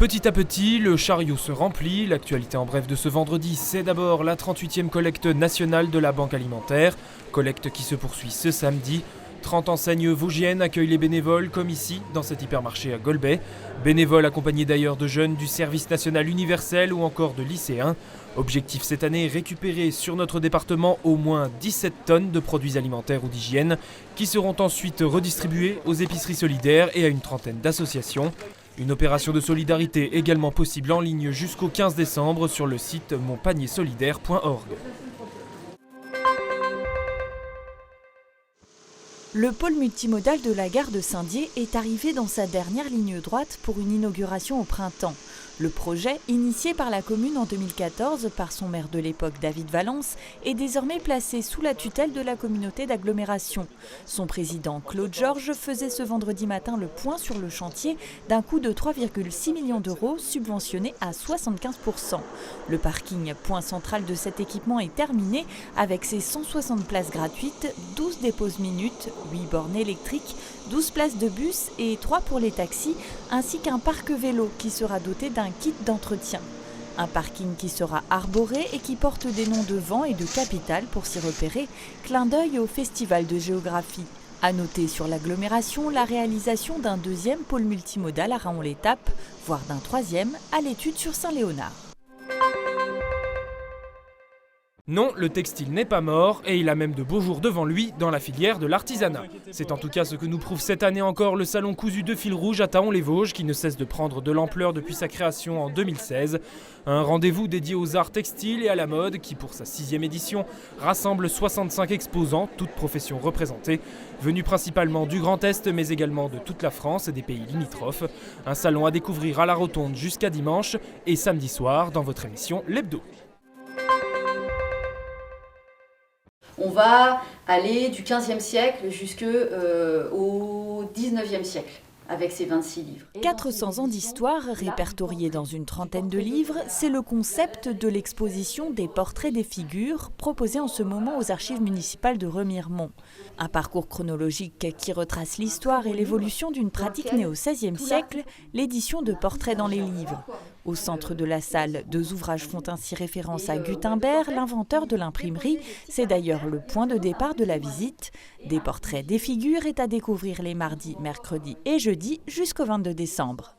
Petit à petit, le chariot se remplit. L'actualité en bref de ce vendredi, c'est d'abord la 38e collecte nationale de la Banque alimentaire. Collecte qui se poursuit ce samedi. 30 enseignes vosgiennes accueillent les bénévoles, comme ici, dans cet hypermarché à Golbey. Bénévoles accompagnés d'ailleurs de jeunes du service national universel ou encore de lycéens. Objectif cette année, récupérer sur notre département au moins 17 tonnes de produits alimentaires ou d'hygiène qui seront ensuite redistribués aux épiceries solidaires et à une trentaine d'associations. Une opération de solidarité également possible en ligne jusqu'au 15 décembre sur le site monpaniersolidaire.org. Le pôle multimodal de la gare de Saint-Dié est arrivé dans sa dernière ligne droite pour une inauguration au printemps. Le projet, initié par la commune en 2014 par son maire de l'époque David Valence, est désormais placé sous la tutelle de la communauté d'agglomération. Son président Claude Georges faisait ce vendredi matin le point sur le chantier d'un coût de 3,6 millions d'euros subventionné à 75%. Le parking, point central de cet équipement, est terminé avec ses 160 places gratuites, 12 déposes minutes, 8 bornes électriques, 12 places de bus et 3 pour les taxis, ainsi qu'un parc vélo qui sera doté d'un kit d'entretien. Un parking qui sera arboré et qui porte des noms de Vent et de Capitale pour s'y repérer, clin d'œil au Festival de géographie. À noter sur l'agglomération la réalisation d'un deuxième pôle multimodal à Raon-l'Étape, voire d'un troisième à l'étude sur Saint-Léonard. Non, le textile n'est pas mort et il a même de beaux jours devant lui dans la filière de l'artisanat. C'est en tout cas ce que nous prouve cette année encore le salon cousu de fil rouge à Thaon-les-Vosges qui ne cesse de prendre de l'ampleur depuis sa création en 2016. Un rendez-vous dédié aux arts textiles et à la mode qui, pour sa 6e édition, rassemble 65 exposants, toutes professions représentées, venus principalement du Grand Est mais également de toute la France et des pays limitrophes. Un salon à découvrir à la Rotonde jusqu'à dimanche et samedi soir dans votre émission L'Hebdo. On va aller du XVe siècle jusqu'au XIXe siècle avec ces 26 livres. 400 ans d'histoire répertoriés dans une trentaine de livres, c'est le concept de l'exposition des portraits des figures proposée en ce moment aux archives municipales de Remiremont. Un parcours chronologique qui retrace l'histoire et l'évolution d'une pratique née au XVIe siècle, l'édition de portraits dans les livres. Au centre de la salle, 2 ouvrages font ainsi référence à Gutenberg, l'inventeur de l'imprimerie. C'est d'ailleurs le point de départ de la visite. Des portraits des figures est à découvrir les mardis, mercredis et jeudis jusqu'au 22 décembre.